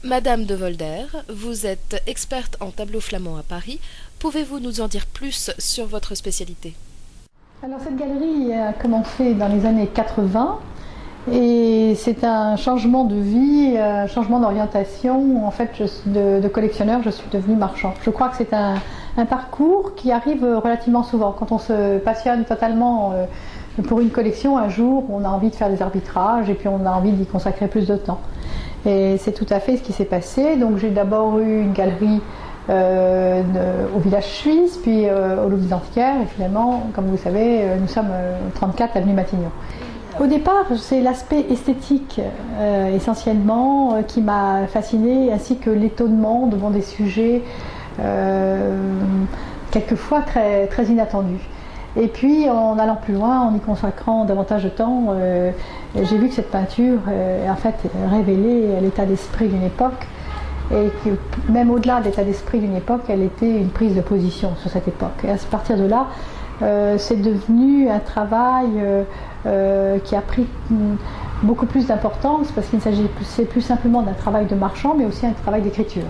Madame de Volder, vous êtes experte en tableau flamand à Paris. Pouvez-vous nous en dire plus sur votre spécialité? Alors cette galerie a commencé dans les années 80 et c'est un changement de vie, un changement d'orientation. En fait, de collectionneur, je suis devenue marchand. Je crois que c'est un parcours qui arrive relativement souvent. Quand on se passionne totalement pour une collection, un jour, on a envie de faire des arbitrages et puis on a envie d'y consacrer plus de temps. Et c'est tout à fait ce qui s'est passé. Donc j'ai d'abord eu une galerie au village suisse, puis au Louvre des Antiquaires, et finalement, comme vous le savez, nous sommes au 34 avenue Matignon. Au départ, c'est l'aspect esthétique essentiellement qui m'a fascinée, ainsi que l'étonnement devant des sujets quelquequefois très, très inattendus. Et puis, en allant plus loin, en y consacrant davantage de temps, j'ai vu que cette peinture, en fait, révélait l'état d'esprit d'une époque, et que même au-delà de l'état d'esprit d'une époque, elle était une prise de position sur cette époque. Et à partir de là, c'est devenu un travail qui a pris beaucoup plus d'importance, parce qu'il ne s'agit plus simplement d'un travail de marchand, mais aussi un travail d'écriture.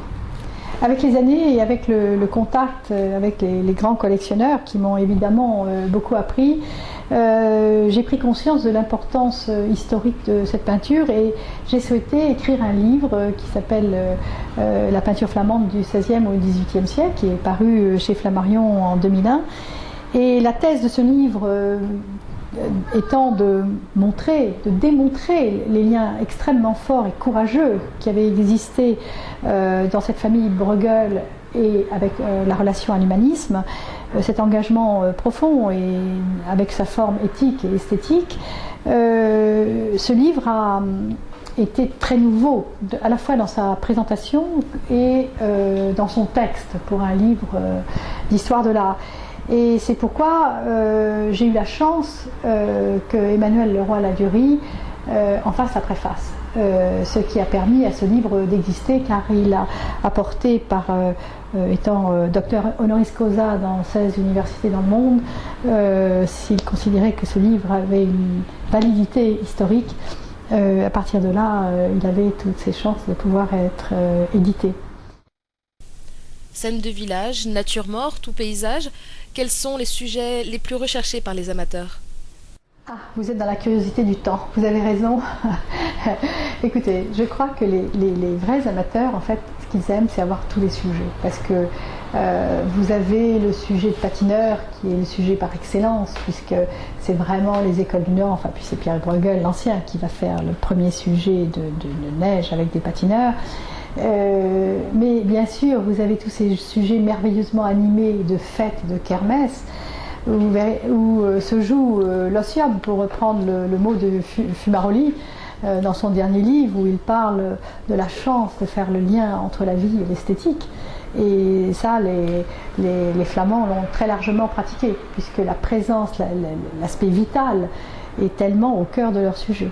Avec les années et avec le contact avec les grands collectionneurs qui m'ont évidemment beaucoup appris, j'ai pris conscience de l'importance historique de cette peinture et j'ai souhaité écrire un livre qui s'appelle La peinture flamande du XVIe au XVIIIe siècle, qui est paru chez Flammarion en 2001. Et la thèse de ce livre étant de démontrer les liens extrêmement forts et courageux qui avaient existé dans cette famille Bruegel et avec la relation à l'humanisme, cet engagement profond et avec sa forme éthique et esthétique, ce livre a été très nouveau, à la fois dans sa présentation et dans son texte pour un livre d'histoire de l'art. Et c'est pourquoi j'ai eu la chance que Emmanuel Leroy-Ladurie en fasse la préface. Ce qui a permis à ce livre d'exister, car il a apporté, étant docteur honoris causa dans 16 universités dans le monde, s'il considérait que ce livre avait une validité historique, à partir de là, il avait toutes ses chances de pouvoir être édité. Scène de village, nature morte ou paysage, quels sont les sujets les plus recherchés par les amateurs? Ah, vous êtes dans la curiosité du temps, vous avez raison. Écoutez, je crois que les vrais amateurs, en fait, ce qu'ils aiment, c'est avoir tous les sujets. Parce que vous avez le sujet de patineur, qui est le sujet par excellence, puisque c'est vraiment les écoles du Nord, enfin, puis c'est Pierre Bruegel, l'ancien, qui va faire le premier sujet de neige avec des patineurs. Mais bien sûr, vous avez tous ces sujets merveilleusement animés de fêtes, de kermesse, où se joue l'otium, pour reprendre le mot de Fumaroli, dans son dernier livre, où il parle de la chance de faire le lien entre la vie et l'esthétique. Et ça, les Flamands l'ont très largement pratiqué, puisque la présence, l'aspect vital est tellement au cœur de leur sujet.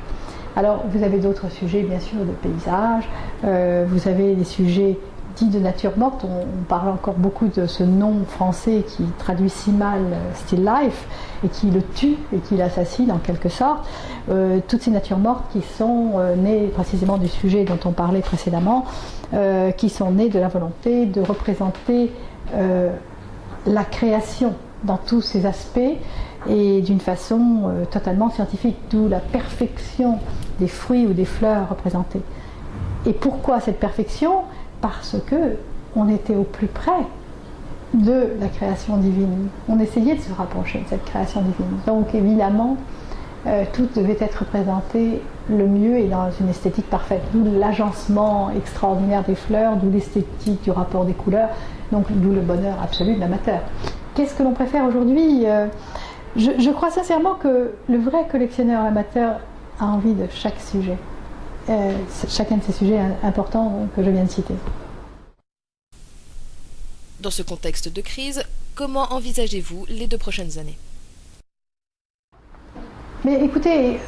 Alors, vous avez d'autres sujets, bien sûr, de paysage, vous avez des sujets dits de nature morte. On parle encore beaucoup de ce nom français qui traduit si mal still life, et qui le tue et qui l'assassine en quelque sorte. Toutes ces natures mortes qui sont nées précisément du sujet dont on parlait précédemment, qui sont nées de la volonté de représenter la création dans tous ses aspects, et d'une façon totalement scientifique, d'où la perfection des fruits ou des fleurs représentées. Et pourquoi cette perfection? Parce que on était au plus près de la création divine. On essayait de se rapprocher de cette création divine. Donc évidemment, tout devait être représenté le mieux et dans une esthétique parfaite. D'où l'agencement extraordinaire des fleurs, d'où l'esthétique du rapport des couleurs, donc d'où le bonheur absolu de l'amateur. Qu'est-ce que l'on préfère aujourd'hui? Je crois sincèrement que le vrai collectionneur amateur a envie de chaque sujet. Chacun de ces sujets importants que je viens de citer. Dans ce contexte de crise, comment envisagez-vous les 2 prochaines années? Mais écoutez,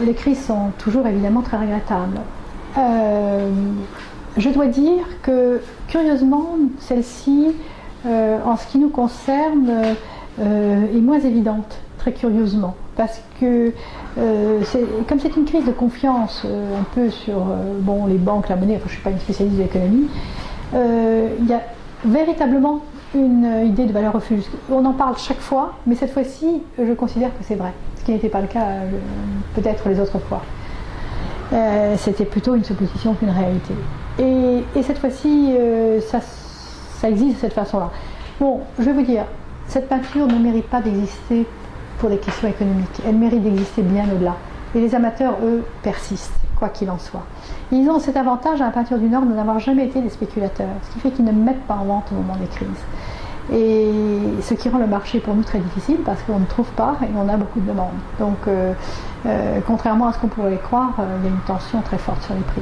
les crises sont toujours évidemment très regrettables. Je dois dire que, curieusement, celle-ci, en ce qui nous concerne, est moins évidente très curieusement, parce que comme c'est une crise de confiance un peu sur bon, les banques, la monnaie, enfin, je ne suis pas une spécialiste de l'économie, il y a véritablement une idée de valeur refuge. On en parle chaque fois, mais cette fois-ci, je considère que c'est vrai, ce qui n'était pas le cas peut-être les autres fois. C'était plutôt une supposition qu'une réalité. Et cette fois-ci, ça existe de cette façon-là. Bon, je vais vous dire, cette peinture ne mérite pas d'exister pour des questions économiques. Elle mérite d'exister bien au-delà. Et les amateurs, eux, persistent, quoi qu'il en soit. Ils ont cet avantage à la peinture du Nord de n'avoir jamais été des spéculateurs, ce qui fait qu'ils ne mettent pas en vente au moment des crises. Et ce qui rend le marché pour nous très difficile parce qu'on ne trouve pas et on a beaucoup de demandes. Donc, contrairement à ce qu'on pourrait croire, il y a une tension très forte sur les prix.